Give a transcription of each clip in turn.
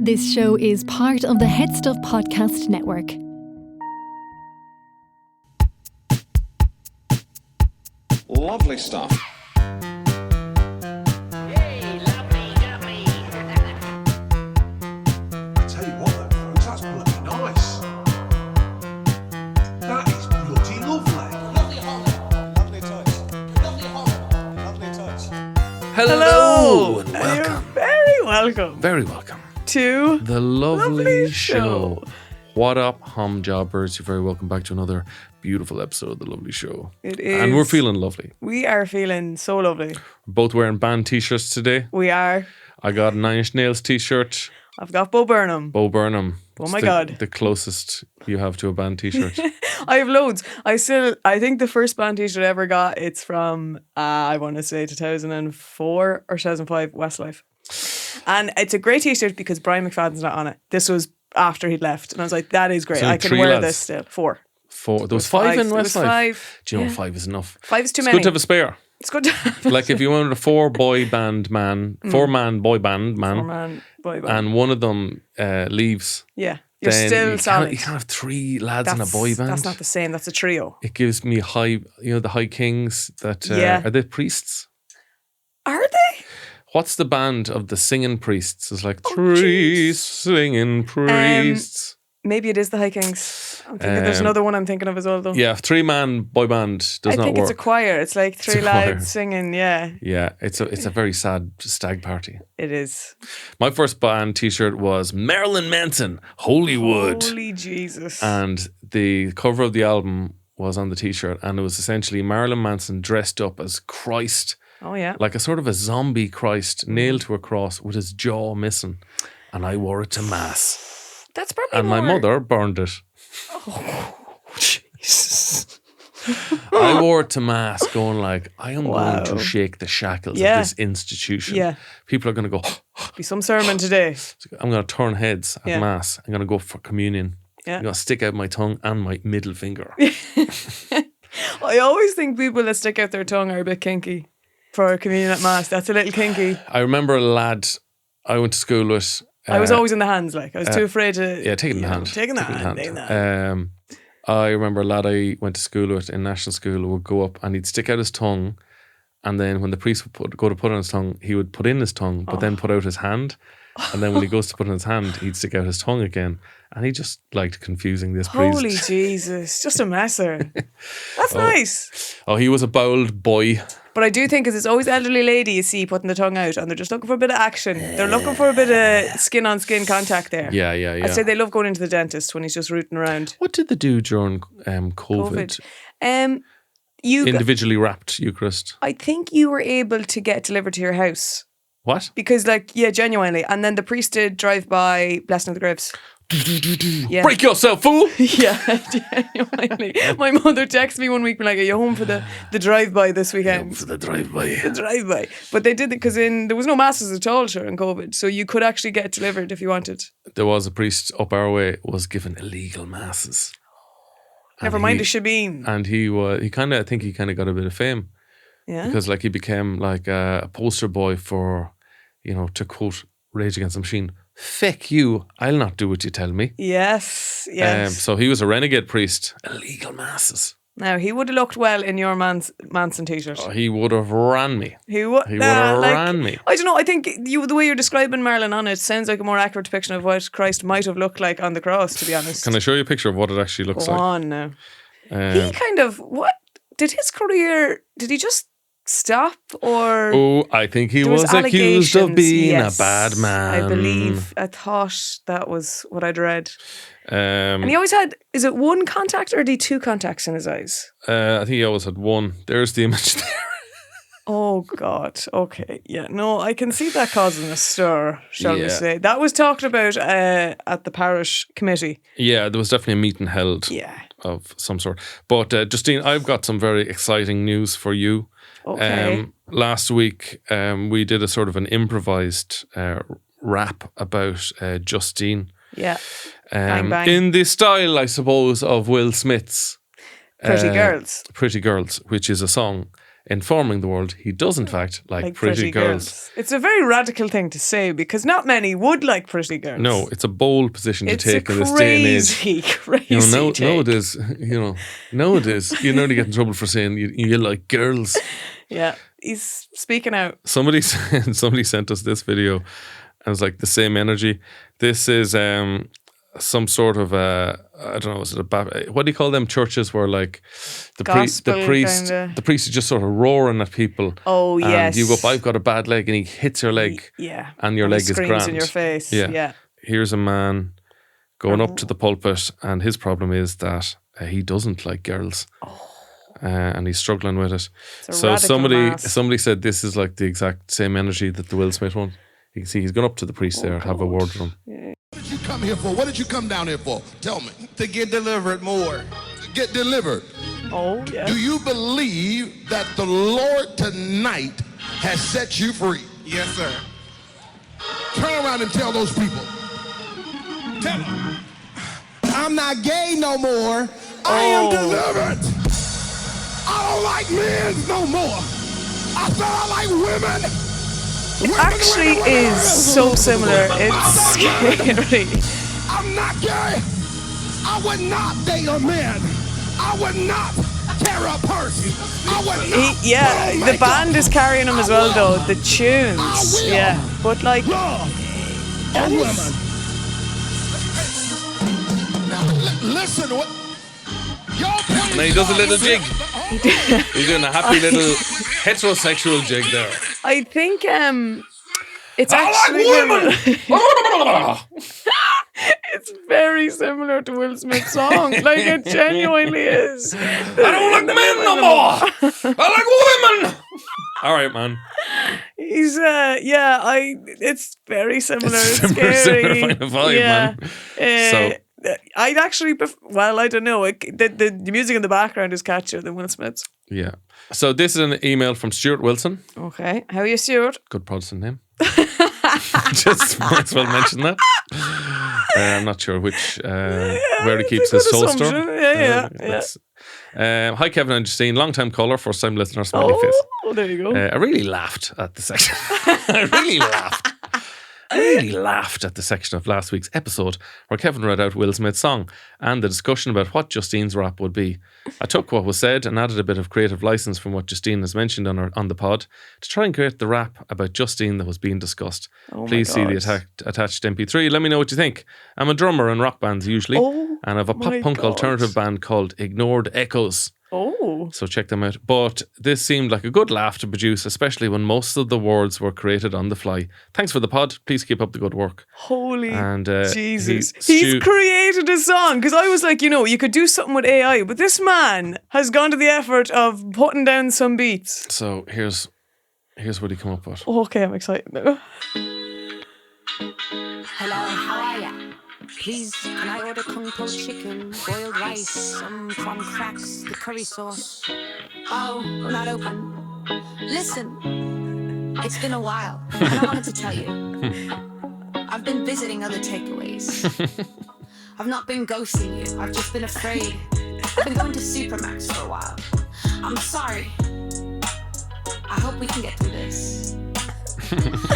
This show is part of the HeadStuff podcast network. Lovely stuff. Hey, lovely, lovely. I tell you what, though, folks, that's bloody nice. That is bloody lovely. Lovely Holland. Lovely touch. Lovely Holland. Lovely touch. Hello and You're welcome. very welcome Very welcome. to The lovely Lovely show. Show. What up, humjobbers? You're very welcome back to another beautiful episode of The Lovely Show. It is. And we're feeling lovely. We are feeling so lovely. We're both wearing band t-shirts today. We are. I got a Nine Inch Nails t-shirt. I've got Bo Burnham. Bo Burnham. Oh It's my the- God. The closest you have to a band t-shirt. I have loads. I think the first band t-shirt I ever got, it's from, I want to say 2004 or 2005, Westlife. And it's a great t-shirt because Brian McFadden's not on it. This was after he'd left. And I was like, that is great. So I can three wear lads? this still. Four. There was five in There was Westlife. five. Do you know Yeah. five is enough? Five is too It's many. good to have a spare. It's good to have Like if you wanted a four-man boy band man, four-man boy band. and one of them leaves, Yeah. You're then still you solid. can't have three lads in a boy band. That's not the same. That's a trio. It gives me the high kings that Yeah. are they priests? Are they? What's the band of the singing priests? It's like Oh, three jeez. singing priests. Maybe it is the Hikings. I'm thinking there's another one I'm thinking of as well, though. Yeah, three-man boy band does I not think work. it's a choir. It's like three a choir. lads singing. Yeah, Yeah, it's a very sad stag party. it is. My first band T-shirt was Marilyn Manson, Holywood, Holy Jesus. and the cover of the album was on the T-shirt, and it was essentially Marilyn Manson dressed up as Christ. Oh, yeah. Like a sort of a zombie Christ nailed to a cross with his jaw missing. And I wore it to mass. That's probably And my more- mother burned it. Jesus. I wore it to mass going like, I am Wow. going to shake the shackles Yeah. of this institution. Yeah. People are going to go, Be some sermon today. I'm going to turn heads at Yeah. mass. I'm going to go for communion. Yeah. I'm going to stick out my tongue and my middle finger. I always think people that stick out their tongue are a bit kinky for communion at mass. That's a little kinky. I remember a lad I went to school with. I was always in the hands. Like I was too afraid to. Yeah, taking the hand. Taking the hand. Taking the hand. I remember a lad I went to school with in national school would go up and he'd stick out his tongue, and then when the priest would go to put on his tongue, he would put in his tongue, but then put out his hand, and then when he goes to put in his hand, he'd stick out his tongue again, and he just liked confusing this priest. Holy Jesus. Just a messer. That's nice. Oh, he was a bowled boy. But I do think, because it's always elderly lady you see putting the tongue out and they're just looking for a bit of action. They're looking for a bit of skin on skin contact there. Yeah. I'd say they love going into the dentist when he's just rooting around. What did they do during COVID? You, Individually wrapped Eucharist. I think you were able to get delivered to your house What? because, genuinely. And then the priest did drive by Blessing of the Graves. Yeah. Break yourself, fool! Yeah, genuinely. My mother texted me one week, being like, "Are you home for the drive-by this weekend?" For the drive-by. The drive-by. But they did it because there was no masses at all during COVID, so you could actually get delivered if you wanted. There was a priest up our way was given illegal masses. Never mind the shebeen. And he kind of got a bit of fame Yeah. because like he became like a poster boy for, to quote Rage Against the Machine, "Feck you, I'll not do what you tell me." Yes. So he was a renegade priest. Illegal masses. Now, he would have looked well in your Manson t-shirt. Oh, he would have ran me. He would have ran me. I don't know. I think the way you're describing Marilyn on it sounds like a more accurate depiction of what Christ might have looked like on the cross, to be honest. Can I show you a picture of what it actually looks Go like? on now. Um, He kind of, did his career, did he just stop or... Oh, I think he There was accused of allegations, being yes. a bad man. I believe. I thought that was what I'd read. Um, And he always had, is it one contact or did he two contacts in his eyes? I think he always had one. There's the image there. Oh, God. Okay. Yeah. No, I can see that causing a stir, shall we Yeah. say. That was talked about at the parish committee. Yeah, there was definitely a meeting held Yeah. of some sort. But Justine, I've got some very exciting news for you. Okay. Last week, we did a sort of an improvised rap about Justine. Yeah. Bang, bang. In the style, I suppose, of Will Smith's Pretty Girls. Pretty Girls, which is a song informing the world he does in fact like pretty girls. It's a very radical thing to say because not many would like pretty girls. No, it's a bold position to it's take a in this day and age. crazy Nowadays, nowadays, you nearly get in trouble for saying you like girls. Yeah, he's speaking out. Somebody sent us this video, and it's like the same energy. This is some sort of I don't know, is it what do you call them churches where like the priest is just sort of roaring at people. Oh and yes, you go up, I've got a bad leg, and he hits your leg. Yeah, and your leg is screams grand in your face. Yeah. Here's a man going up to the pulpit, and his problem is that he doesn't like girls. And he's struggling with it. So somebody said this is like the exact same energy that the Will Smith one. You can see he's gone up to the priest there, have a word with him. What did you come here for? What did you come down here for? Tell me. To get delivered more. Get delivered. Oh, yeah. Do you believe that the Lord tonight has set you free? Yes, sir. Turn around and tell those people. Tell them. I'm not gay no more. I am delivered. I don't like men no more. I said I like women. It actually is so similar. It's scary. I'm not gay. I would not date a man. I would not carry a purse. I would not. The band is carrying him as well, though. The tunes. Yeah. But like. A woman. Now, listen to what. And then he does a little jig. He's doing a happy little heterosexual jig there. I think it's actually it's very similar to Will Smith's song. Like it genuinely is. I don't like men no more. I like women. All right, man. He's it's very similar. It's Similar scary. kind of vibe, man. So I'd actually, I don't know. The music in the background is catchier than Will Smith's. yeah. So this is an email from Stuart Wilson. Okay, how are you, Stuart? Good Protestant name. Just might as well mention that. I'm not sure which where he keeps his soul store. Hi Kevin and Justine, long time caller, first time listener, smiley face. Oh, there you go. I really laughed at the section. I really laughed at the section of last week's episode where Kevin read out Will Smith's song and the discussion about what Justine's rap would be. I took what was said and added a bit of creative license from what Justine has mentioned on the pod to try and create the rap about Justine that was being discussed. Please see the attached MP3. Let me know what you think. I'm a drummer in rock bands usually, and I have a pop-punk alternative band called Ignored Echoes. Oh. So check them out. But this seemed like a good laugh to produce, especially when most of the words were created on the fly. Thanks for the pod. Please keep up the good work. Holy Jesus. He's created a song. Because I was like, you could do something with AI, but this man has gone to the effort of putting down some beats. So here's what he come up with. Okay, I'm excited now. Hello, how are ya? Please, can I order kung po chicken, boiled rice, some prawn cracks, the curry sauce? Oh, we're not open. Listen, it's been a while, and I wanted to tell you. I've been visiting other takeaways. I've not been ghosting you, I've just been afraid. I've been going to Supermax for a while. I'm sorry. I hope we can get through this.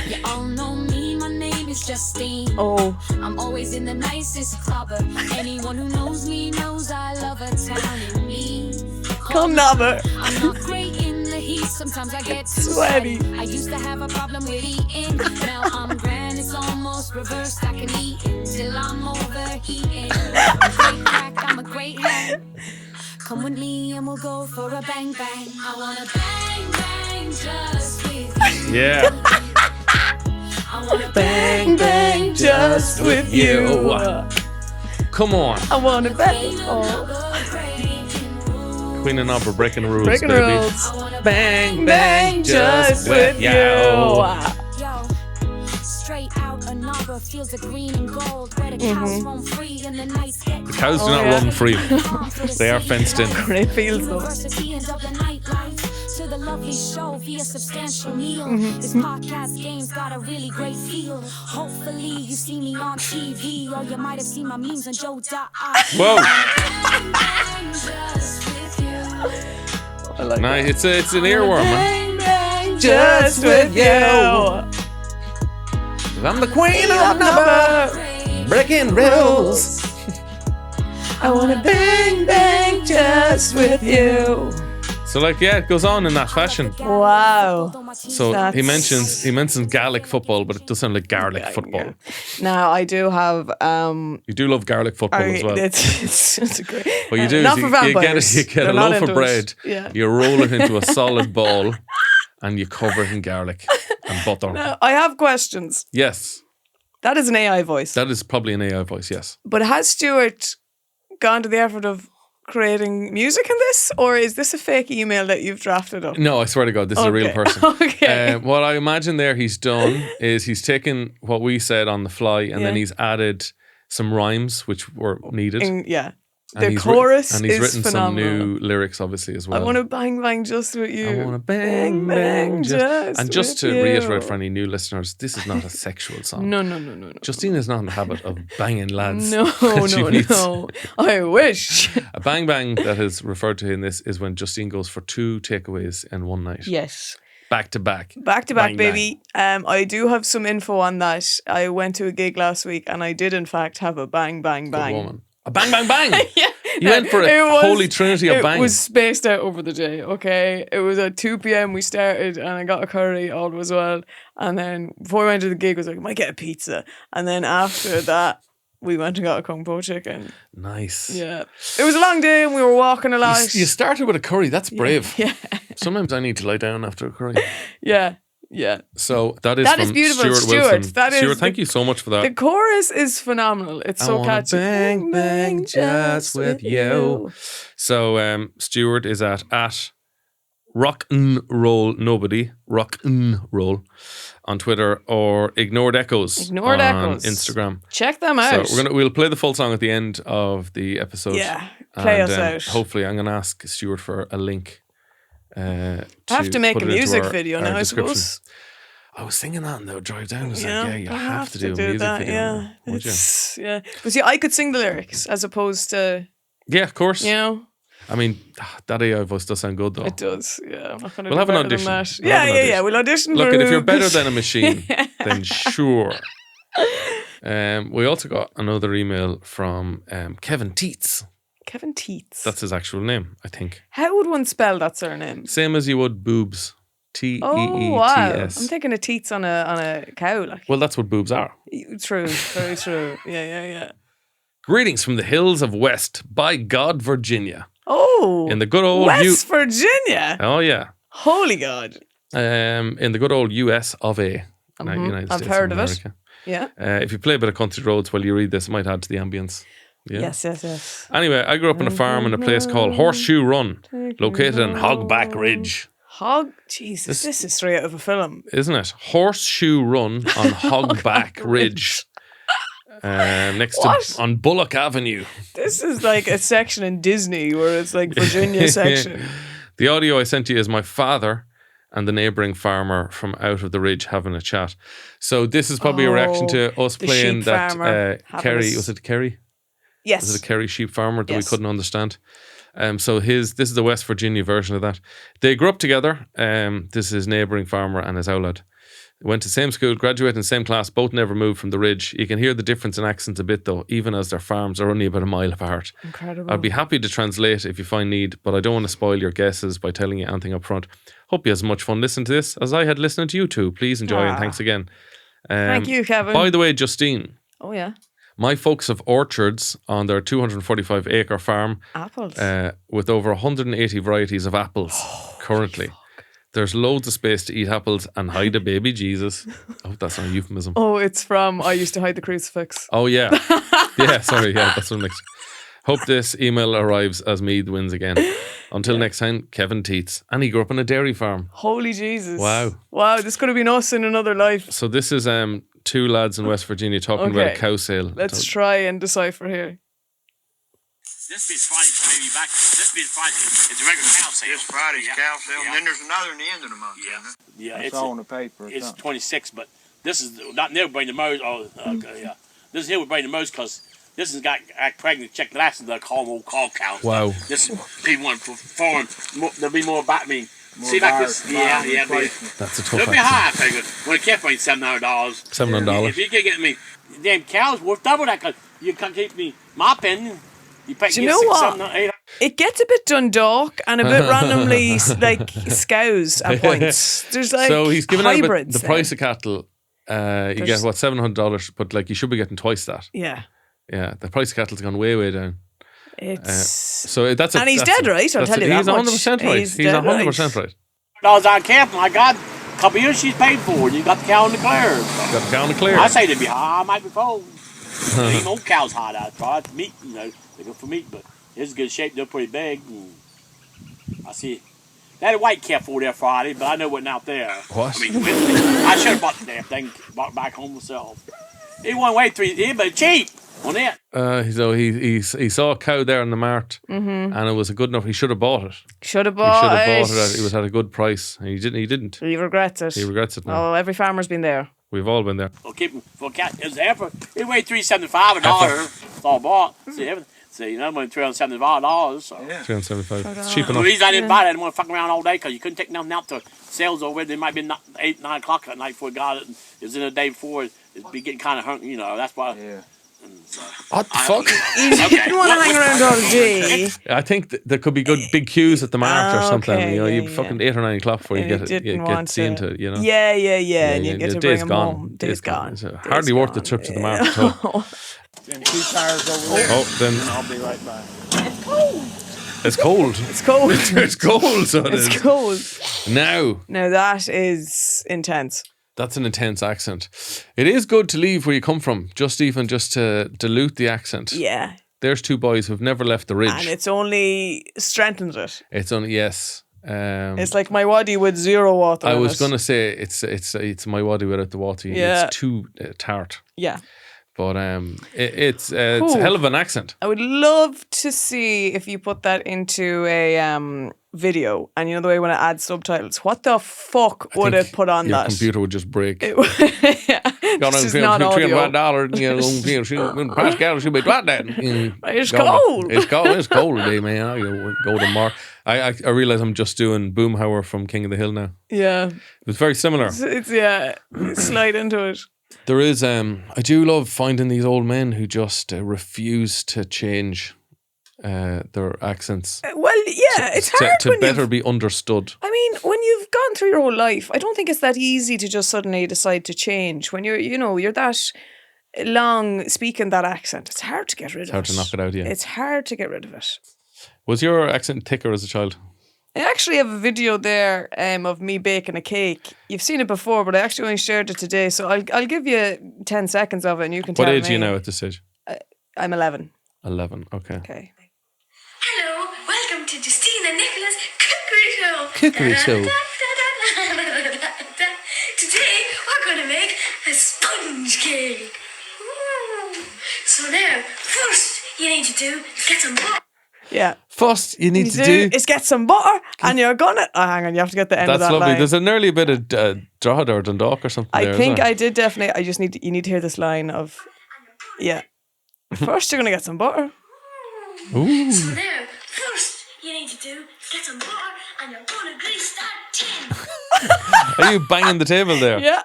You all know me, my name is Justine. Oh. I'm always in the nicest club. Anyone who knows me knows I love a town in me. Come number. I'm not great in the heat, sometimes I get too sweaty. I used to have a problem with eating. Now I'm grand, it's almost reversed. I can eat till I'm overheating. I'm a great crack, I'm a great hand. Come with me and we'll go for a bang bang. I wanna bang bang just with you. Yeah. I wanna Bang, bang, just with you. Come on. I want to bang. Oh. Queen and Opera breaking the rules, Breaking baby. the rules. Bang, bang, just with you. Yo, straight out another feels the green and gold where the cows roam free and the nights get The cows do not run free. They are fenced in. Great feels though. University and Dublin nightlife to the lovely show via substantial meal. This podcast game's got a really great feel. Hopefully you see me on TV or you might have seen my memes on Joe.I. Whoa. I like Nice. that. It's an earworm, man. Bang, bang, just with you. I'm the queen of number, breaking rules. I wanna bang, bang, just with you. So like, yeah, it goes on in that fashion. Wow. So he mentions Gaelic football, but it does sound like garlic football. Yeah. Now I do have You do love garlic football as well. It's a great. What you do not is for you vampires. get They're a not loaf of into bread, it. Yeah. you roll it into a solid ball, and you cover it in garlic and butter. Now, I have questions. Yes, That is an AI voice. that is probably an AI voice, yes. But has Stuart gone to the effort of creating music in this, or is this a fake email that you've drafted up? No, I swear to God, this is a real Okay. person. Okay. What I imagine there he's done is he's taken what we said on the fly and then Yeah. he's added some rhymes which were needed. Yeah. And The he's chorus and he's is written phenomenal. some new lyrics, obviously, as well. I want to bang bang just with you. I want to bang, bang, just. And just with to you. reiterate for any new listeners, this is not a sexual song. No. Justine is not in the habit of banging lads. No, that she meets. no. I wish. A bang bang that is referred to in this is when Justine goes for 2 takeaways in one night. Yes. Back to back. Back to back, Bang, baby. I do have some info on that. I went to a gig last week and I did in fact have a bang bang Good bang. woman. A bang bang bang. Yeah. You went for a It was- holy trinity of It bang. was spaced out over the day, okay? It was at 2 p.m. we started and I got a curry, all was well. And then before I went to the gig, I was like, I might get a pizza. And then after that, we went and got a kung po chicken. Nice. Yeah. It was a long day and we were walking a lot. You started with a curry. That's brave. Yeah. Sometimes I need to lie down after a curry. Yeah. Yeah. So that is That from is beautiful. Stuart Stuart, Wilson. that is Stuart, the- thank you so much for that. The chorus is phenomenal. It's I so wanna catchy. bang, bang, just with you. So Stuart is at rock n roll nobody, rock n roll on Twitter, or Ignored Echoes Ignored on Echoes. Instagram. Check them out. So we'll play the full song at the end of the episode. Yeah, play us out. Hopefully, I'm going to ask Stuart for a link. I have to make put a it into music our- video our now, I description. suppose. I was singing that on the drive down. I was Yeah, like, yeah, you I have to do a do music that, video. Yeah, Would you? yeah. But see, I could sing the lyrics as opposed to, Yeah, of course. you know, I mean, that AI voice does sound good though. it does. Yeah, I'm not going to. We'll have an better than audition. that. We'll have an Yeah. audition. We'll audition. Look, for if you're who- better than a machine, then sure. We also got another email from Kevin Teets. Kevin Teets. That's his actual name, I think. How would one spell that surname? Same as you would boobs. Teets. Oh wow! I'm thinking of teats on a cow. Like, Well, that's what boobs are. true, very true. Yeah. Greetings from the hills of West, by God, Virginia. Oh, In the good old West Virginia. Oh yeah. Holy God! In the good old US of A. United I've States heard of it. America. Yeah. If you play a bit of country roads while you read this, it might add to the ambience. Yeah. Yes. Anyway, I grew up on a farm in a place called Horseshoe Run, located on Hogback Ridge. Jesus, this is straight out of a film. Isn't it? Horseshoe Run on Hogback Ridge. Next What? to on Bullock Avenue. This is like a section in Disney where it's like Virginia section. The audio I sent you is my father and the neighbouring farmer from out of the ridge having a chat. So this is probably a reaction to us the playing sheep that farmer having Kerry. a Was it Kerry? Yes. Was it a Kerry sheep farmer that Yes. we couldn't understand? So this is the West Virginia version of that. They grew up together. This is his neighbouring farmer and his outlet. Went to the same school, graduated in the same class, both never moved from the ridge. You can hear the difference in accents a bit though, even as their farms are only about a mile apart. Incredible. I'd be happy to translate if you find need, but I don't want to spoil your guesses by telling you anything up front. Hope you had as much fun listening to this as I had listening to you two. Please enjoy and thanks again. Thank you, Kevin. By the way, Justine, Oh yeah. my folks have orchards on their 245 acre farm Apples. with over 180 varieties of apples currently. There's loads of space to eat apples and hide a baby Jesus. I hope that's not a euphemism. Oh, it's from I used to hide the crucifix. Oh, yeah. Yeah, sorry. Yeah, that's what I'm next. Hope this email arrives as Meath wins again. Until next time, Kevin Teets. And he grew up on a dairy farm. Holy Jesus. Wow. Wow, this could have been us in another life. So this is two lads in West Virginia talking about a cow sale. Let's try and decipher here. This be Friday, maybe back. This be Friday. It's a regular cow sale. This Friday's Yeah. cow sale, Yeah. and then there's another in the end of the month. Yeah. isn't there? Yeah, It's all on the paper. or It's something. 26, but this is not never bring the most. Yeah, this here would bring the most because This has got pregnant chick. That's the old call cows. Wow. This is people want for foreign. There'll be more about me. See like this? Yeah. That's a tough It'll be accent. high, I figure. When it kept me $700. $700. If you can get me, damn cows worth double that. Cause you can't keep me mopping. You pay. Do you know what? It gets a bit Dundalk and a bit randomly like scouse at points. There's like So he's giving out hybrids the there. price of cattle. You get what, $700, but like you should be getting twice that. Yeah. Yeah, the price of cattle's gone way down. It's So that's and he's dead right. I'll tell you that He's much. 100% right. He's He's dead 100% right. Dollars on camping. I got a couple years she's paid for, and you got the cow in the clear. Got the cow in the clear. I say they'd be high. I might be cold. Even old cows hot out. Try it. Meat, they go for meat, but it's good shape. They're pretty big. And I see. They had a white calf over there Friday, but I know it wasn't out there. What? I mean, I should have bought the damn thing, bought it back home myself. He won't wait 3 years, but cheap on it. So he saw a cow there in the mart, and it was a good enough. He should have bought it. Should have He should bought have it. bought it. It was at a good price. And he didn't. He regrets it. He regrets it now. Oh, every farmer's been there. We've all been there. Well, keep him for cat. It was effort. It weighed $375 a dollar. It's all bought. See, I'm only $375. So. Yeah. $375. It's cheap The enough. reason I didn't buy it, I didn't want to fuck around all day because you couldn't take nothing out to sales over. They might be 8, 9 o'clock that night before we got it. And it was in the day before. It'd be getting kind of hungry, That's why. Yeah. What the fuck? He didn't want to hang around all day. I think there could be good big queues at the mart or something. Okay, You fucking 8 or 9 o'clock before you And get he it. You didn't get want seen to. to Yeah. And you get to bring day's him gone. home. Day's gone. It's Day's hardly worth the gone. trip to the mart at all. And 2 tires over there. Oh, then I'll be right back. it's cold. It's cold. It's cold. So it It's is. cold. Now, Now that is intense. that's an intense accent. It is good to leave where you come from, just to dilute the accent. Yeah. There's 2 boys who've never left the ridge. And it's only strengthened it. It's only yes. It's like my waddy with 0 water I in was it. gonna say it's my waddy without the water. Yeah. It's too tart. Yeah. But it's a hell of an accent. I would love to see if you put that into a video, and the way when it adds subtitles, what the fuck would it put on your that? computer would just break. Yeah. It's just not audio. $300, Pascal should be what that. It's cold. It's cold today, man. You go to Mar. I realize I'm just doing Boomhauer from King of the Hill now. Yeah. It was very similar. It's slide into it. There is I do love finding these old men who just refuse to change their accents Well, yeah, it's hard to when better you've, be understood. I mean, when you've gone through your whole life, I don't think it's that easy to just suddenly decide to change. When you're that long speaking that accent, it's hard to get rid of it. Hard to knock it out, yeah. It's hard to get rid of it. Was your accent thicker as a child? I actually have a video there of me baking a cake. You've seen it before, but I actually only shared it today. So I'll give you 10 seconds of it and you can tell me. What age are you now at this stage? I'm 11. 11, okay. Okay. Hello, welcome to Justine and Nicholas Cookery Show. Cookery Show. Today we're going to make a sponge cake. Ooh. So now, first you need to do is get some butter. Yeah. First, you need to do is get some butter, and you're gonna. Oh, hang on, you have to get the end of That's that lovely. line. There's an early bit of Drogheda or Dundalk or something there, I think isn't there? I did definitely. I just you need to hear this line of, yeah. First, you're gonna get some butter. Ooh. So now, first you need to do is get some butter, and you're going to grease that tin. Are you banging the table there? Yeah.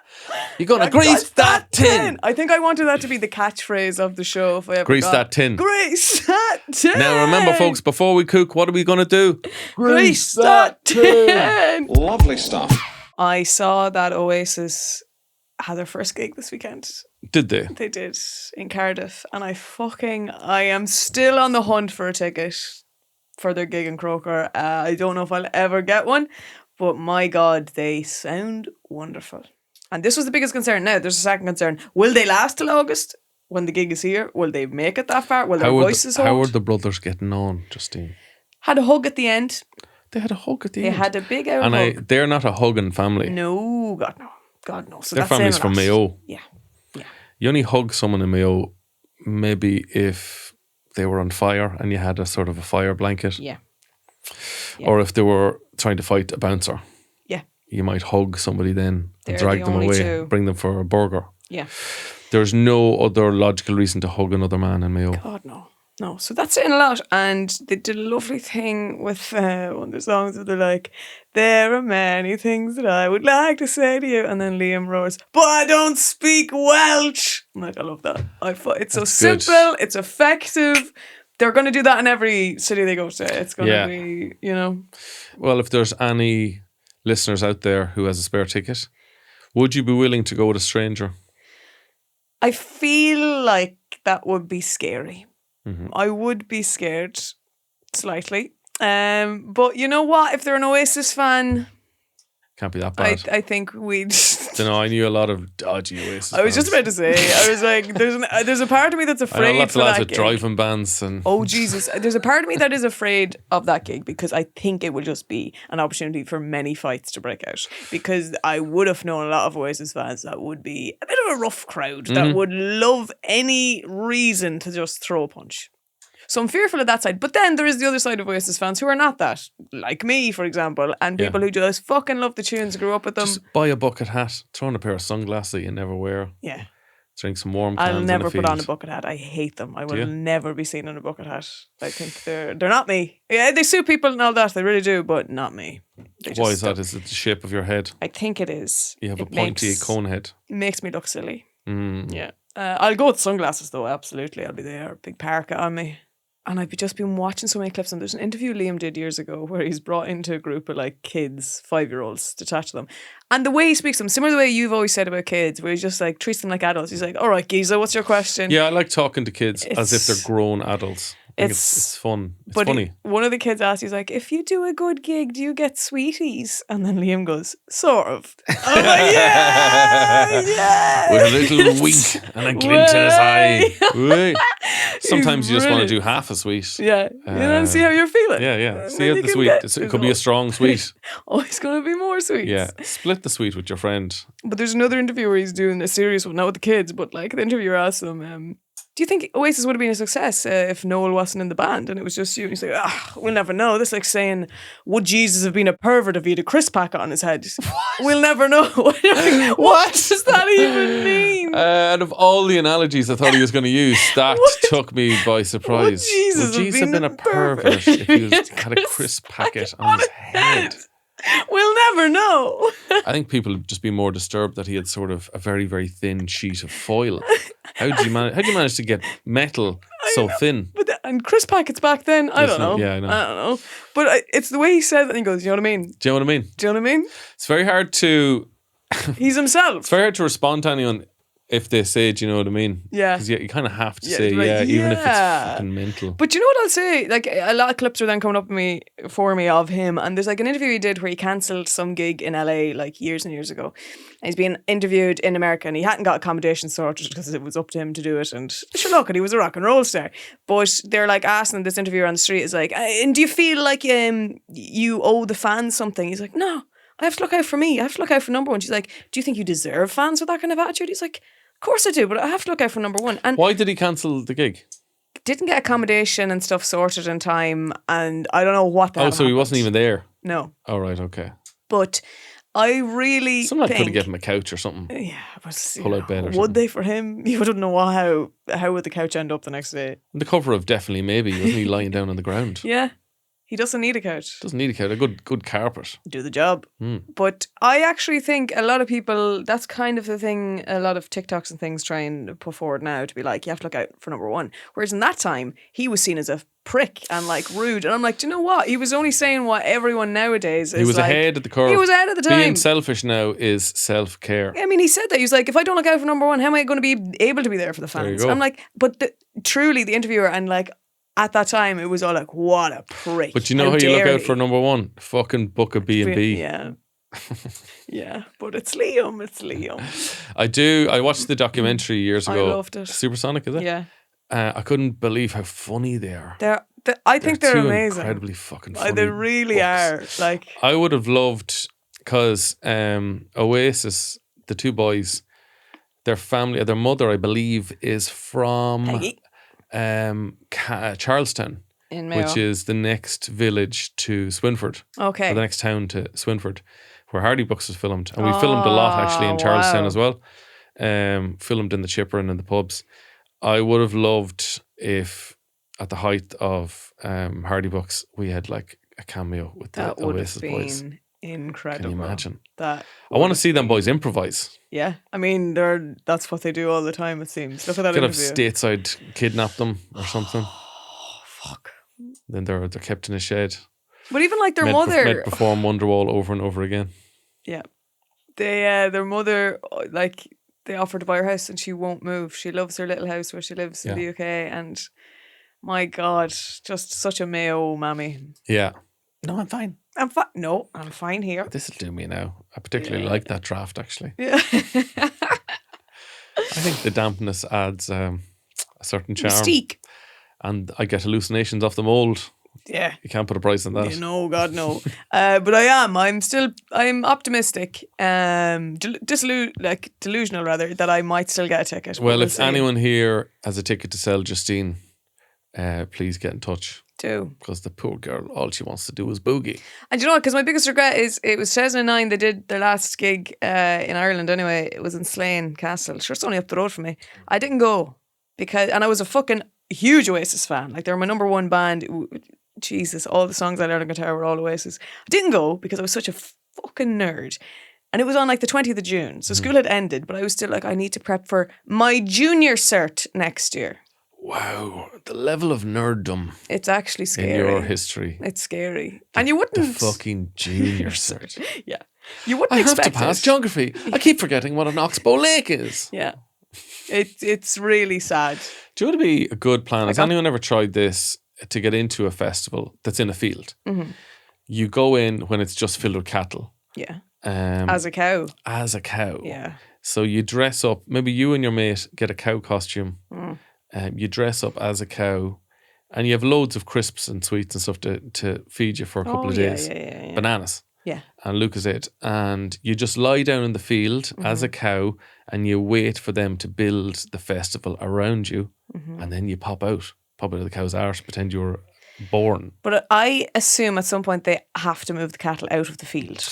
You're going to grease that tin. I think I wanted that to be the catchphrase of the show. If I ever Grease got. that tin. Grease that tin. Now remember, folks, before we cook, what are we going to do? Grease that tin. Lovely stuff. I saw that Oasis had their first gig this weekend. Did they? They did in Cardiff, and I am still on the hunt for a ticket for their gig in Croker. I don't know if I'll ever get one, but my God, they sound wonderful. And this was the biggest concern. Now, there's a second concern. Will they last till August when the gig is here? Will they make it that far? Will their voices hold? How are the brothers getting on, Justine? Had a hug at the end. They had a hug at the They end. had a big out And hug. they're not a hugging family. No, God no. God no. So Their that's saying family's a from lot. Mayo. Yeah. You only hug someone in Mayo maybe if they were on fire and you had a sort of a fire blanket. Yeah. Or if they were trying to fight a bouncer. Yeah. You might hug somebody then They're and drag the them only away, two. bring them for a burger. Yeah. There's no other logical reason to hug another man in Mayo. God, no. No, so that's saying a lot. And they did a lovely thing with one of the songs where they're like, there are many things that I would like to say to you. And then Liam roars, but I don't speak Welsh. I'm like, I love that. It's so That's good. simple. It's effective. They're going to do that in every city they go to. It's going to be, you know. Well, if there's any listeners out there who has a spare ticket, would you be willing to go with a stranger? I feel like that would be scary. Mm-hmm. I would be scared slightly. But you know what? If they're an Oasis fan, Can't be that bad. I think we'd. Don't know. I knew a lot of dodgy Oasis. I was just fans. about to say. I was like, there's a part of me that's I afraid know lots for of lads that with gig. driving bands and. Oh Jesus! There's a part of me that is afraid of that gig because I think it will just be an opportunity for many fights to break out. Because I would have known a lot of Oasis fans that would be a bit of a rough crowd that would love any reason to just throw a punch. So I'm fearful of that side. But then there is the other side of Oasis fans who are not that. Like me, for example. And people who just fucking love the tunes, grew up with them. Just buy a bucket hat, throw on a pair of sunglasses that you never wear. Yeah. Drink some warm cans I'll in never a put on a field. bucket hat. I hate them. I will you? never be seen in a bucket hat. I think they're not me. Yeah, they suit people and all that. They really do, but not me. Why is that? Is it the shape of your head? I think it is. You have a It pointy cone head. Makes me look silly. Mm. Yeah. I'll go with sunglasses though, absolutely. I'll be there. Big parka on me. And I've just been watching so many clips, and there's an interview Liam did years ago where he's brought into a group of like kids, 5-year-olds, to chat to them. And the way he speaks to them, similar to the way you've always said about kids, where he just like treats them like adults. He's like, all right, Giza, what's your question? Yeah, I like talking to kids as if they're grown adults. I think it's fun. It's funny. One of the kids asked, he's like, if you do a good gig, do you get sweeties? And then Liam goes, sort of. I'm like, yeah. With a little wink and a glint in his eye. Way. Sometimes you just want to do half a sweet. Yeah. You know, and see how you're feeling. Yeah. See then how you the can sweet. get It could be a strong sweet. Oh, it's going to be more sweets. Yeah. Split the sweet with your friend. But there's another interview where he's doing a serious one, not with the kids, but like the interviewer asked him, do you think Oasis would have been a success if Noel wasn't in the band and it was just you? And he's like, we'll never know. This is like saying, would Jesus have been a pervert if he had a crisp packet on his head? We'll never know. What does that even mean? Out of all the analogies I thought he was going to use, that took me by surprise. Would Jesus have been a pervert if he had a crisp packet on his head? We'll never know. I think people would just be more disturbed that he had sort of a very, very thin sheet of foil. How did you manage to get metal so thin? And crisp packets back then, I don't know. Yeah, I know. I don't know. But it's the way he says it and he goes, you know what I mean? Do you know what I mean? Do you know what I mean? It's very hard to... He's himself. It's very hard to respond to anyone if they say, do you know what I mean? Yeah. Because you kind of have to Yeah, say, like, even if it's yeah. fucking mental. But you know what I'll say? Like, a lot of clips are then coming up for me of him. And there's like an interview he did where he cancelled some gig in LA like years and years ago. And he's being interviewed in America and he hadn't got accommodation sorted because it was up to him to do it. And sure, look, and he was a rock and roll star. But they're like asking this interviewer on the street is like, and do you feel like you owe the fans something? He's like, no, I have to look out for me. I have to look out for number one. She's like, do you think you deserve fans with that kind of attitude? He's like, of course I do, but I have to look out for number one. And why did he cancel the gig? didn't get accommodation and stuff sorted in time, and I don't know what the hell so he wasn't even there? No. Oh, right, okay. But I really Someone think... could have given him a couch or something. Yeah, but Pull out bed or would something. they for him? You wouldn't know how would the couch end up the next day. The cover of Definitely Maybe, wasn't he lying down on the ground? Yeah. He doesn't need a couch. Doesn't need a couch, a good carpet. Do the job. But I actually think a lot of people, that's kind of the thing a lot of TikToks and things try and put forward now, to be like, you have to look out for number one. Whereas in that time, he was seen as a prick and like rude. And I'm like, do you know what? He was only saying what everyone nowadays is He was like, ahead of the curve. He was ahead of the time. Being selfish now is self-care. I mean, he said that. He was like, if I don't look out for number one, how am I going to be able to be there for the There you fans? go. I'm like, but truly, the interviewer, and like, at that time, it was all like, what a prick. But you know how you look dare out he? for number one? Fucking book a B&B. Yeah. Yeah, but it's Liam. It's Liam. I watched the documentary years ago. I loved it. Supersonic, is it? Yeah. I couldn't believe how funny they are. I think they're too amazing. incredibly fucking funny. They really are. Like, I would have loved, because Oasis, the two boys, their family, their mother, I believe, is from Peggy. Charlestown, In Mayo. which is the next village to Swinford. Okay. Or the next town to Swinford, where Hardy Books was filmed. And we filmed a lot actually in Charlestown wow. as well. filmed in the chipper and in the pubs. I would have loved if at the height of Hardy Bucks we had like a cameo with the That would have Oasis boys. been incredible. Can you imagine? That I want to see them boys improvise. Yeah, I mean, that's what they do all the time. It seems. Look at that Could have interview. stateside kidnap them or something. Fuck. Then they're kept in a shed. But even like their Meant mother, perform Wonderwall over and over again. yeah, their mother, like they offered to buy her house and she won't move. She loves her little house where she lives in the UK, and my God, just such a Mayo mammy. Yeah. No, I'm fine. I'm fine. No, I'm fine here. This will do me now. I particularly like that draft, actually. Yeah. I think the dampness adds a certain charm. Mystique. And I get hallucinations off the mould. Yeah. You can't put a price on that. No, God, no. But I'm optimistic, delusional rather, that I might still get a ticket. Well, We'll if see. anyone here has a ticket to sell Justine, please get in touch. Do. Because the poor girl, all she wants to do is boogie. And you know what? Because my biggest regret is it was 2009. They did their last gig in Ireland. Anyway, it was in Slane Castle. Sure, it's only up the road from me. I didn't go and I was a fucking huge Oasis fan. Like, they were my number one band. Jesus, all the songs I learned on guitar were all Oasis. I didn't go because I was such a fucking nerd. And it was on like the 20th of June. So school had ended, but I was still like, I need to prep for my junior cert next year. Wow, the level of nerddom It's actually scary. in your history. It's scary. And you wouldn't... The fucking junior cert. Yeah. You wouldn't I have expect to pass it. geography. I keep forgetting what an oxbow lake is. Yeah. It's really sad. Do you know what would be a good plan? Has got- anyone ever tried this to get into a festival that's in a field? Mm-hmm. You go in when it's just filled with cattle. Yeah. As a cow. As a cow. Yeah. So you dress up, maybe you and your mate get a cow costume. Mm. You dress up as a cow and you have loads of crisps and sweets and stuff to feed you for a couple of days. Yeah. Bananas. Yeah. And Lucozade. And you just lie down in the field as a cow and you wait for them to build the festival around you. And then you pop out of the cow's arse, pretend you were born. But I assume at some point they have to move the cattle out of the field.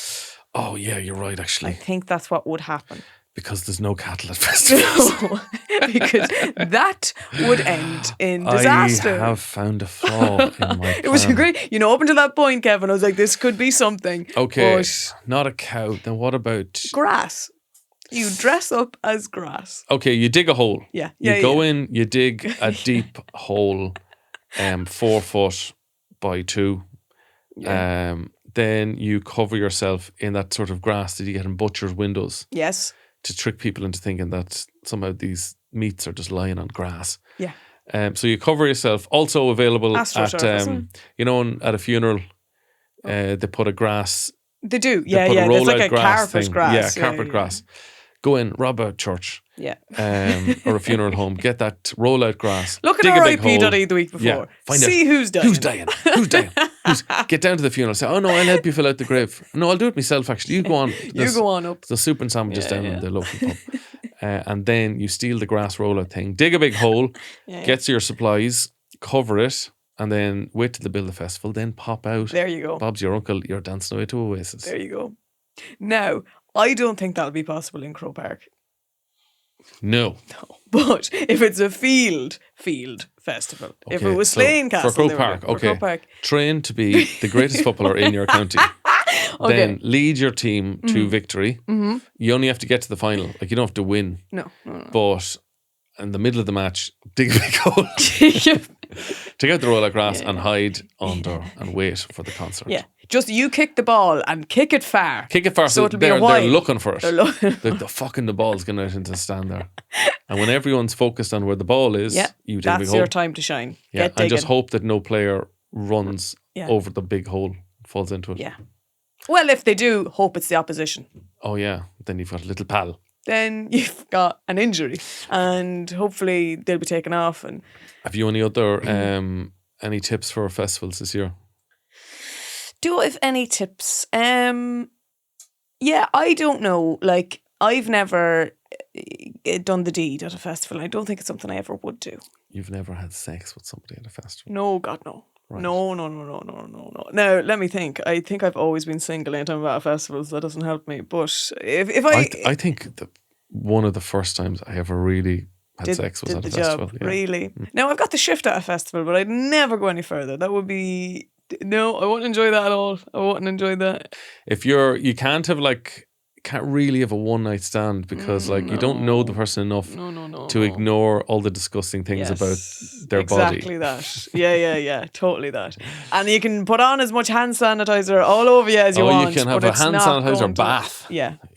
Oh, yeah, you're right, actually. I think that's what would happen. Because there's no cattle at festivals. No, because that would end in disaster. I have found a flaw in my It was plan. great. Up until that point, Kevin, I was like, this could be something. Okay, But not a cow. Then what about... grass. You dress up as grass. Okay, you dig a hole. Yeah. You go in, you dig a deep hole, 4 foot by 2. Then you cover yourself in that sort of grass that you get in butcher's windows Yes. to trick people into thinking that somehow these meats are just lying on grass. Yeah. So you cover yourself. Also available AstroTurf, at isn't at a funeral, they put a grass. They do. They Yeah, put yeah. There's like rollout a grass carpet thing. grass. Yeah, carpet grass. Go in, rob a church. Yeah. Or a funeral home. Get that rollout grass. Look at dig a big hole. RIP.ie the week before. Yeah, find See out who's dying. Who's dying? Who's dying? Get down to the funeral. Say, oh no, I'll help you fill out the grave. No, I'll do it myself. Actually, you go on. You go on up. The soup and sandwiches down in the local pub, and then you steal the grass rollout thing. Dig a big hole. Get your supplies. Cover it. And then wait till they build the festival. Then pop out. There you go. Bob's your uncle. You're dancing away to Oasis. There you go. Now, I don't think that'll be possible in Croke Park. No. But if it's a field festival, if it Okay, was so Slane Castle, for Croke they were Park, doing- for okay. Croke Park. Train to be the greatest footballer in your county. Okay. Then lead your team to victory. Mm-hmm. You only have to get to the final. Like, you don't have to win. No. But in the middle of the match, dig a big hole. Take out the rollout grass and hide under and wait for the concert. Yeah. Just you kick the ball and kick it far. Kick it far So so it'll be a they're while. looking for it. They're looking. The fucking the ball's going out into the stand there. And when everyone's focused on where the ball is, Yeah. you dig a big That's hole. your time to shine. Yeah, Get and just digging. hope that no player runs Yeah. over the big hole, falls into it. Yeah. Well, if they do, hope it's the opposition. Oh yeah, then you've got a little pal. Then you've got an injury, and hopefully they'll be taken off. And Have you any other any tips for festivals this year? do I have any tips? Yeah, I don't know. Like, I've never done the deed at a festival. I don't think it's something I ever would do. You've never had sex with somebody at a festival? No, God, no. Right. No. Now, let me think. I think I've always been single anytime I'm at a festival, so that doesn't help me. But if I think one of the first times I ever really had sex was did at a the festival. job. Yeah. Really? Now, I've got the shift at a festival, but I'd never go any further. That would be... No, I wouldn't enjoy that at all. I wouldn't enjoy that. If you can't have like, can't really have a one night stand because like you don't know the person enough to ignore all the disgusting things about their body. Exactly that. Yeah. Totally that. And you can put on as much hand sanitizer all over you as you want. You can have but a it's hand not sanitizer going to- bath.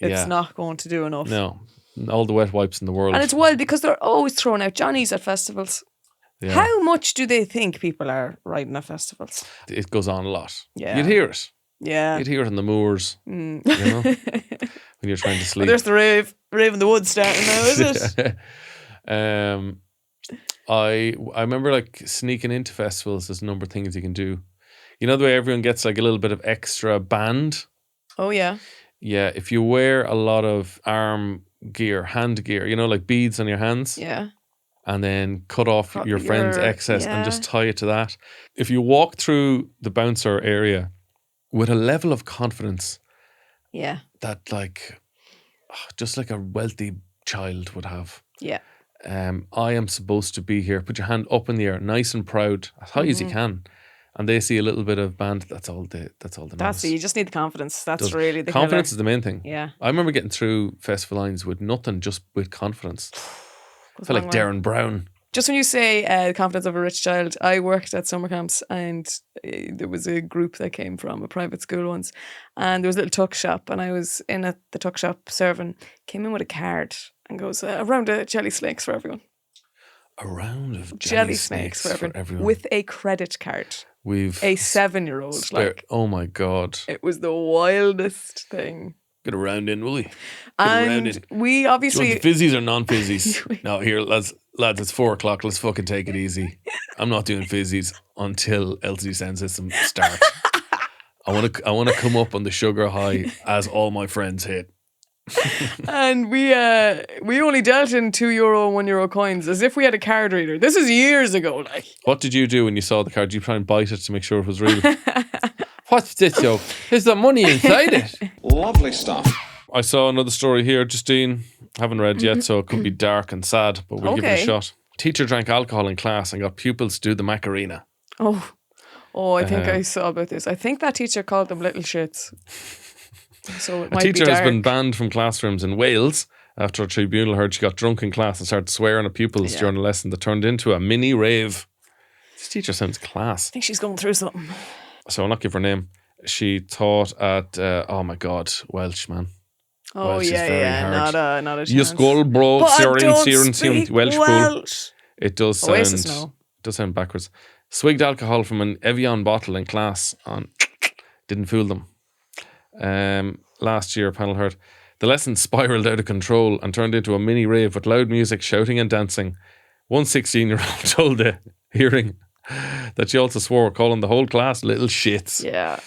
It's not going to do enough. No, all the wet wipes in the world. And it's wild because they're always throwing out Johnnies at festivals. Yeah. How much do they think people are riding at festivals? It goes on a lot. Yeah. You'd hear it. Yeah. You'd hear it on the moors. You know, when you're trying to sleep. Well, there's the rave in the woods starting now, is it? I remember like sneaking into festivals. There's a number of things you can do. You know the way everyone gets like a little bit of extra band? Oh, yeah. Yeah, if you wear a lot of arm gear, hand gear, you know, like beads on your hands. Yeah. And then cut off your friend's excess and just tie it to that. If you walk through the bouncer area with a level of confidence that like, just like a wealthy child would have. Yeah. I am supposed to be here. Put your hand up in the air, nice and proud, as high as you can. And they see a little bit of band. That's all they That's it. You just need the confidence. That's really the confidence killer. is the main thing. Yeah. I remember getting through festival lines with nothing, just with confidence. I feel like Darren Brown. Just when you say confidence of a rich child, I worked at summer camps and there was a group that came from a private school once, and there was a little tuck shop, and I was in at the tuck shop serving, came in with a card and goes, a round of jelly snakes for everyone. A round of Jelly snakes for everyone. With a credit card. We've a 7-year-old. Oh my God. It was the wildest thing. Get a round in, will you? And we obviously... Do you want the fizzies or non-fizzies? No, here, lads, it's 4:00. Let's fucking take it easy. I'm not doing fizzies until LCD sound system start. I want to come up on the sugar high as all my friends hit. And we only dealt in €2 and €1 coins as if we had a card reader. This is years ago, like. What did you do when you saw the card? Did you try and bite it to make sure it was real? What's this, Joe? Is there money inside it? Lovely stuff. I saw another story here, Justine. Haven't read yet, so it could be dark and sad, but we'll give it a shot. Teacher drank alcohol in class and got pupils to do the Macarena. Oh, I think I saw about this. I think that teacher called them little shits. So it might be dark. A teacher has been banned from classrooms in Wales after a tribunal heard she got drunk in class and started swearing at pupils during a lesson that turned into a mini rave. This teacher sounds class. I think she's going through something. So I'll not give her name. She taught at, oh my God, Welsh, man. Oh, Welsh is very hard. Not a chance. You skull, bro, But I don't Welsh speak Welsh. It does sound backwards. Swigged alcohol from an Evian bottle in class on didn't fool them. Last year, panel heard the lesson spiraled out of control and turned into a mini rave with loud music, shouting and dancing. One 16-year-old told the hearing that she also swore, calling the whole class little shits. Yeah.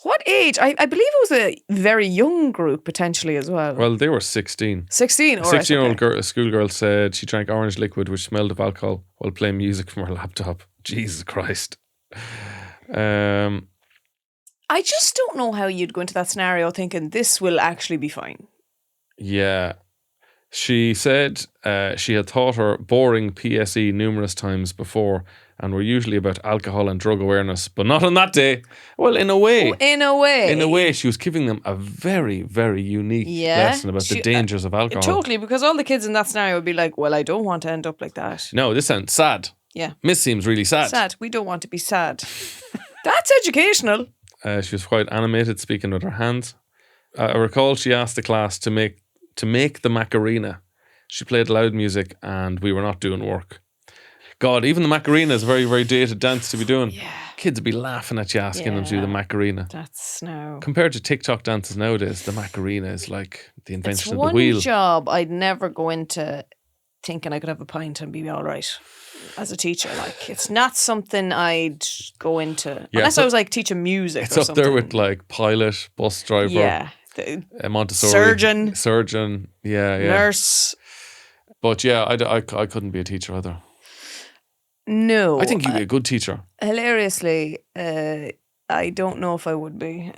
What age? I believe it was a very young group potentially as well. Well, they were 16. 16? A 16-year-old schoolgirl said she drank orange liquid which smelled of alcohol while playing music from her laptop. Jesus Christ. I just don't know how you'd go into that scenario thinking this will actually be fine. Yeah. She said she had taught her boring PSE numerous times before and were usually about alcohol and drug awareness, but not on that day. Well, in a way. Oh, in a way, she was giving them a very, very unique lesson about the dangers of alcohol. Totally, because all the kids in that scenario would be like, well, I don't want to end up like that. No, this sounds sad. Yeah. Miss seems really sad. Sad. We don't want to be sad. That's educational. She was quite animated, speaking with her hands. I recall she asked the class to make the Macarena. She played loud music and we were not doing work. God, even the Macarena is a very, very dated dance to be doing. Yeah. Kids would be laughing at you asking them to do the Macarena. That's no. Compared to TikTok dances nowadays, the Macarena is like the invention of the wheel. It's one job I'd never go into thinking I could have a pint and be all right as a teacher. Like, it's not something I'd go into unless I was like teaching music. It's up there with like pilot, bus driver, Montessori, surgeon, nurse. But yeah, I couldn't be a teacher either. No, I think you'd be a good teacher. Hilariously, I don't know if I would be.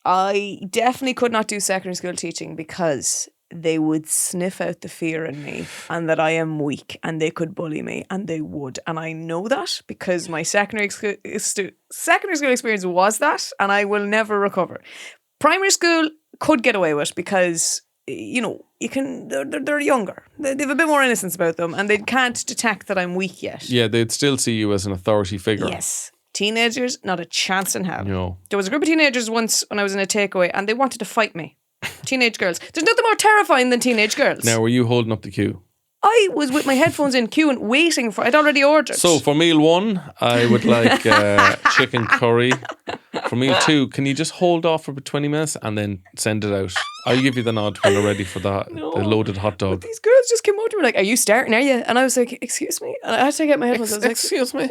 I definitely could not do secondary school teaching because they would sniff out the fear in me and that I am weak and they could bully me, and they would. And I know that because my secondary school experience was that, and I will never recover. Primary school could get away with because, you know, they're younger. They have a bit more innocence about them and they can't detect that I'm weak yet. Yeah, they'd still see you as an authority figure. Yes. Teenagers, not a chance in hell. No. There was a group of teenagers once when I was in a takeaway and they wanted to fight me. Teenage girls. There's nothing more terrifying than teenage girls. Now, were you holding up the queue? I was with my headphones in, queuing, waiting for. I'd already ordered. So for meal 1, I would like chicken curry. For meal 2, can you just hold off for about 20 minutes and then send it out? I'll give you the nod when they're ready for the loaded hot dog. But these girls just came up to me like, "Are you starting? Are you?" And I was like, "Excuse me." And I had to take out my headphones. I was like, "Excuse me.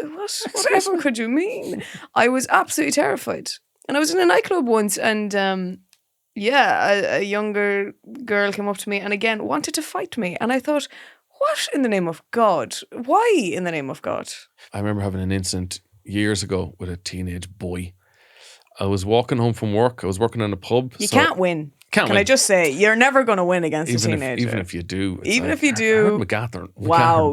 Whatever could you mean?" I was absolutely terrified. And I was in a nightclub once, and a younger girl came up to me and again wanted to fight me, and I thought, what in the name of God? Why in the name of God? I remember having an incident years ago with a teenage boy. I was walking home from work. I was working in a pub. You can't win. Can I just say, you're never going to win against a teenager. Even if you do. Even if you do. McGathern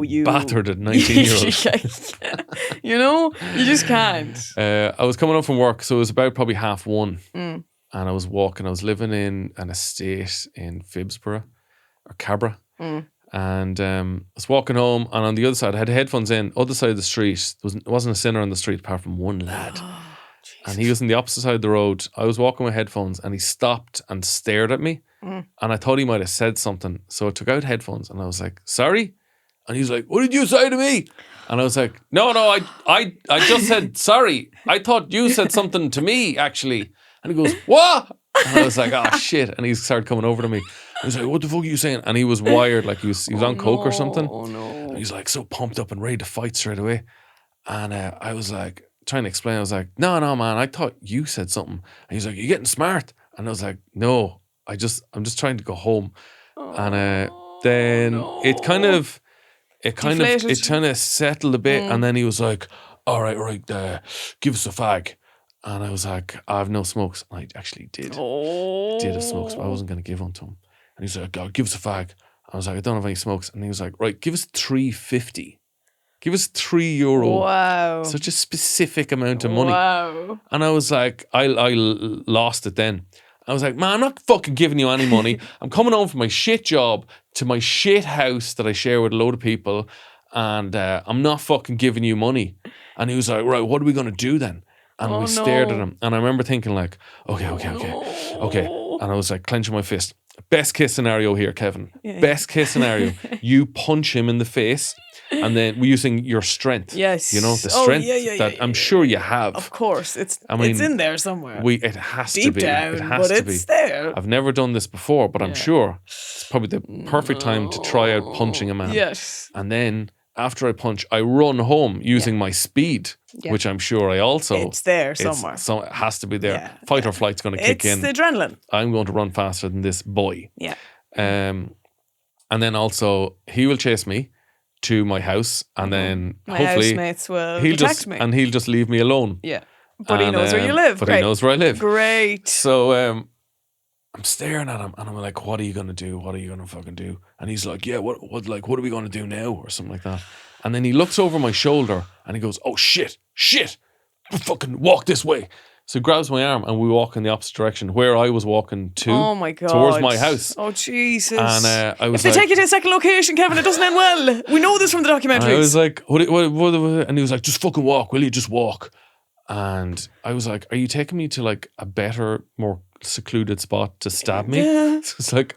you battered a 19-year-old. You know, you just can't. I was coming up from work, so it was about probably 1:30. And I was walking. I was living in an estate in Phibsborough or Cabra. And I was walking home, and on the other side, I had headphones in. Other side of the street, there wasn't a sinner on the street apart from one lad. And he was on the opposite side of the road. I was walking with headphones, and he stopped and stared at me. And I thought he might have said something. So I took out headphones, and I was like, "Sorry?" And he was like, "What did you say to me?" And I was like, No, I just said sorry. I thought you said something to me, actually. And he goes, "What?" And I was like, "Oh, shit." And he started coming over to me. I was like, "What the fuck are you saying?" And he was wired, like he was on coke or something. Oh, no. And he's like so pumped up and ready to fight straight away. And I was like, trying to explain. I was like, no, man, I thought you said something. And he's like, "You're getting smart." And I was like, "No, I'm just trying to go home." And then it kind of settled a bit. And then he was like, "All right, give us a fag." And I was like, "I have no smokes." And I actually did. Did have smokes, but I wasn't going to give one to him. And he's like, "Oh, give us a fag." I was like, "I don't have any smokes." And he was like, "Right, give us $3.50. Give us €3. Wow. Such a specific amount of money. Wow. And I was like, I lost it then. I was like, "Man, I'm not fucking giving you any money. I'm coming home from my shit job to my shit house that I share with a load of people, and I'm not fucking giving you money." And he was like, "Right, what are we going to do then?" And we stared at him. And I remember thinking like, okay. And I was like clenching my fist. Best case scenario here, Kevin. Yeah. Best case scenario. You punch him in the face, and then we're using your strength. Yes. You know, the strength that I'm sure you have. Of course. It's in there somewhere. It has Deep to be. down, it has but to it's be. there. I've never done this before, but I'm sure it's probably the perfect time to try out punching a man. Yes. And then after I punch, I run home using my speed, which I'm sure I also... It's there somewhere. So it has to be there. Yeah. Fight or flight's going to kick in. It's the adrenaline. I'm going to run faster than this boy. Yeah. And then also, he will chase me to my house, and then my hopefully... housemates will protect me. And he'll just leave me alone. Yeah. But he knows where you live. But he knows where I live. Great. So I'm staring at him, and I'm like, "What are you going to do? What are you going to fucking do?" And he's like, "Yeah, what are we going to do now?" Or something like that. And then he looks over my shoulder, and he goes, "Oh, shit, fucking walk this way." So he grabs my arm, and we walk in the opposite direction, where I was walking to. Oh my God. Towards my house. Oh, Jesus. And I was if they take you to a second location, Kevin, it doesn't end well. We know this from the documentaries. I was like, what? And he was like, "Just fucking walk, will you? Just walk." And I was like, "Are you taking me to like a better, more secluded spot to stab me?" Yeah. It's like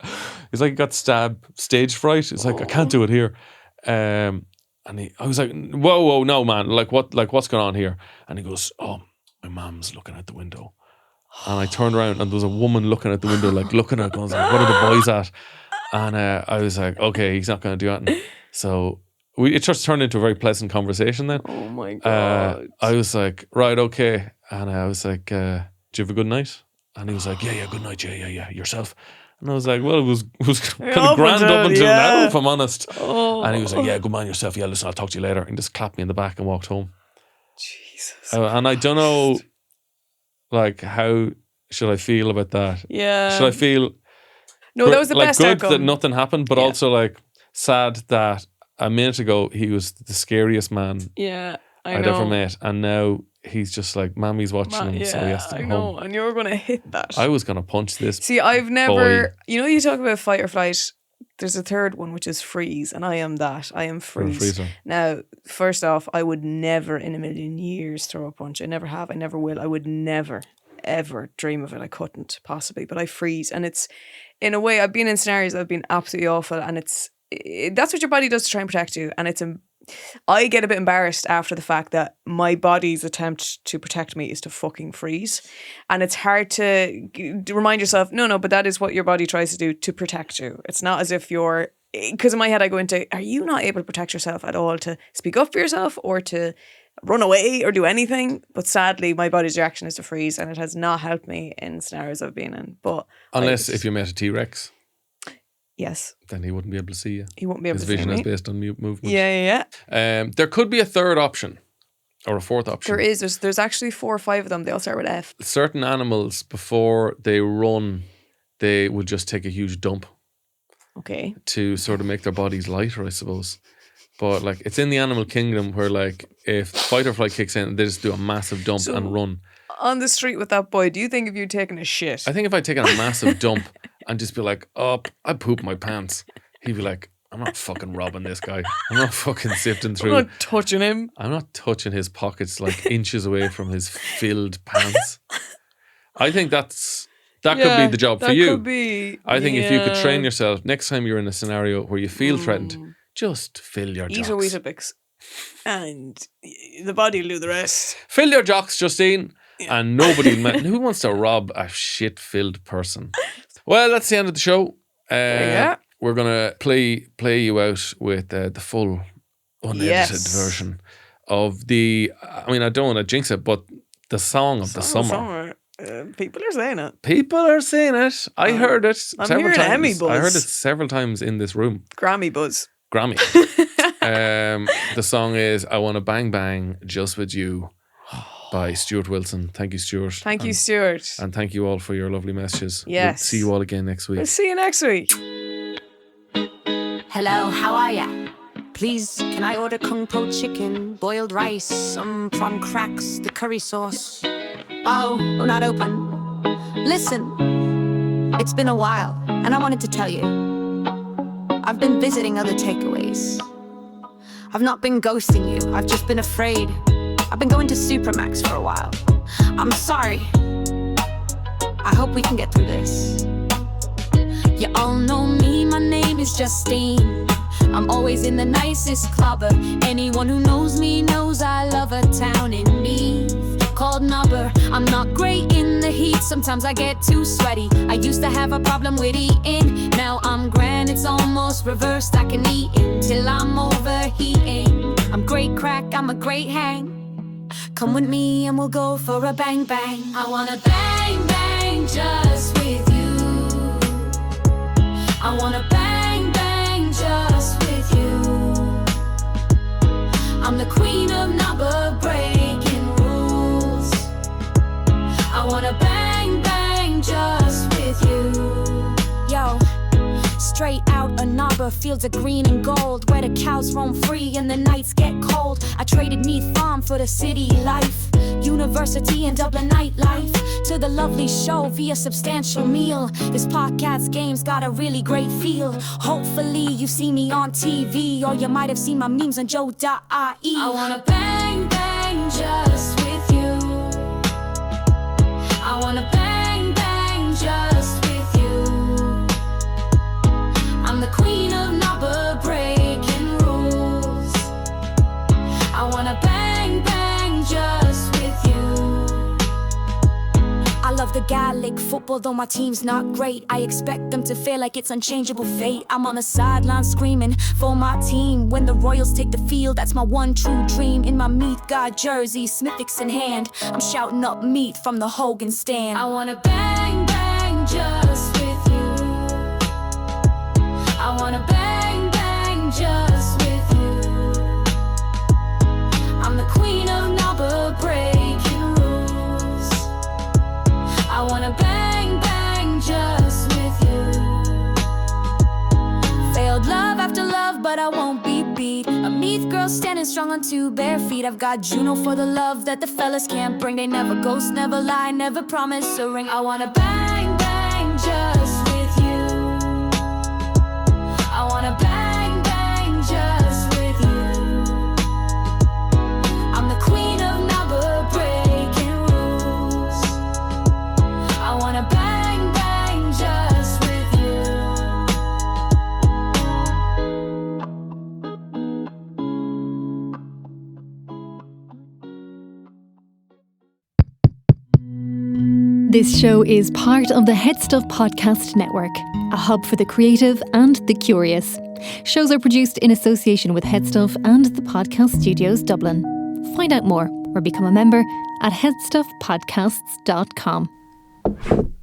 he got stage fright. It's like, "I can't do it here." And I was like, whoa, no, man. What's going on here? And he goes, "Oh, my mom's looking out the window." And I turned around, and there was a woman looking out the window, looking at us, like, "What are the boys at?" And I was like, okay, he's not going to do anything. So it just turned into a very pleasant conversation then. Oh my God. I was like, right, okay. And I was like, "Did you have a good night?" And he was like, yeah, good night, yeah, yourself. And I was like, well, it was kind of grand up until now, if I'm honest. Oh. And he was like, yeah, good man yourself. Yeah, listen, I'll talk to you later. And just clapped me in the back and walked home. Jesus. And I don't know, like, how should I feel about that? Yeah. Should I feel... No, that was the like, best good outcome. that nothing happened, but also like sad that a minute ago he was the scariest man Yeah, I I'd know. ever met, and now he's just like, Mammy's watching him, so he has to I go know, home. and you're going to hit that. I was gonna punch this. See, I've never. boy. You know, you talk about fight or flight. There's a third one, which is freeze, and I am that. I am Or a freeze. freezer. Now, first off, I would never in a million years throw a punch. I never have. I never will. I would never, ever dream of it. I couldn't possibly, but I freeze, and it's in a way. I've been in scenarios that have been absolutely awful, and that's what your body does to try and protect you, and I get a bit embarrassed after the fact that my body's attempt to protect me is to fucking freeze. And it's hard to remind yourself, no, but that is what your body tries to do to protect you. It's not as if you're, because in my head I go into, are you not able to protect yourself at all, to speak up for yourself or to run away or do anything? But sadly, my body's reaction is to freeze, and it has not helped me in scenarios I've been in. But Unless if you met a T-Rex, yes, then he wouldn't be able to see you. he won't be able His to see vision me. is based on movement. Yeah. There could be a third option or a fourth option. There is. There's actually 4 or 5 of them. They all start with F. Certain animals, before they run, they will just take a huge dump Okay. to sort of make their bodies lighter, I suppose. But like, it's in the animal kingdom where like, if fight or flight kicks in, they just do a massive dump and run. On the street with that boy, do you think if you'd taken a shit? I think if I'd taken a massive dump and just be like, oh, I pooped my pants, he'd be like, I'm not fucking robbing this guy. I'm not fucking sifting through. I'm not touching him. I'm not touching his pockets like inches away from his filled pants. I think that could be the job for you. That could be. I think if you could train yourself, next time you're in a scenario where you feel threatened, just fill your jocks. Eat a Weetabix. And the body will do the rest. Fill your jocks, Justine. Yeah. And nobody, who wants to rob a shit-filled person? Well, that's the end of the show. We're going to play you out with the full unedited version of the, I mean, I don't want to jinx it, but the song of the summer. People are saying it. People are saying it. I heard it several times. Emmy buzz. I heard it several times in this room. Grammy buzz. Grammy. The song is I Wanna Bang Bang Just With You by Stuart Wilson. Thank you, Stuart. Thank you, Stuart. And thank you all for your lovely messages. Yes. We'll see you all again next week. We'll see you next week. Hello, how are ya? Please, can I order kung po chicken, boiled rice, some prawn cracks, the curry sauce? Oh, we're not open. Listen, it's been a while, and I wanted to tell you. I've been visiting other takeaways. I've not been ghosting you, I've just been afraid. I've been going to Supermax for a while. I'm sorry. I hope we can get through this. You all know me, my name is Justine. I'm always in the nicest club. Anyone who knows me knows I love a town in Meath called Nubber. I'm not great in the heat, sometimes I get too sweaty. I used to have a problem with eating. Now I'm grand, it's almost reversed. I can eat until I'm overheating. I'm great crack, I'm a great hang. Come with me and we'll go for a bang bang. I wanna bang bang just with you. I wanna bang bang just with you. I'm the queen of number breaking rules. I wanna bang bang just with you. Yo, straight out a Nubber, fields of green and gold, where the cows roam free and the nights get cold. I traded Meath Farm for the city life, university and Dublin nightlife, to the lovely show via substantial meal. This podcast game's got a really great feel. Hopefully you see me on TV, or you might have seen my memes on joe.ie. I wanna bang bang just with you. I wanna bang bang just with you. I'm the queen of number breaking rules. I wanna bang bang just with you. I love the Gaelic football, though my team's not great. I expect them to feel like it's unchangeable fate. I'm on the sideline screaming for my team when the Royals take the field. That's my one true dream. In my Meath God jersey, Smithwick's in hand, I'm shouting up Meath from the Hogan stand. I wanna bang bang just with you. I wanna bang bang just with you. I'm the queen of number breaking rules. I wanna bang bang just with you. underneath, girls standing strong on two bare feet. I've got Juno for the love that the fellas can't bring. They never ghost, never lie, never promise a ring. I wanna bang, bang just with you. I wanna bang, bang just with you. I'm the queen of never breaking rules. I wanna bang, bang just with you. This show is part of the HeadStuff Podcast Network, a hub for the creative and the curious. Shows are produced in association with HeadStuff and the Podcast Studios Dublin. Find out more or become a member at headstuffpodcasts.com.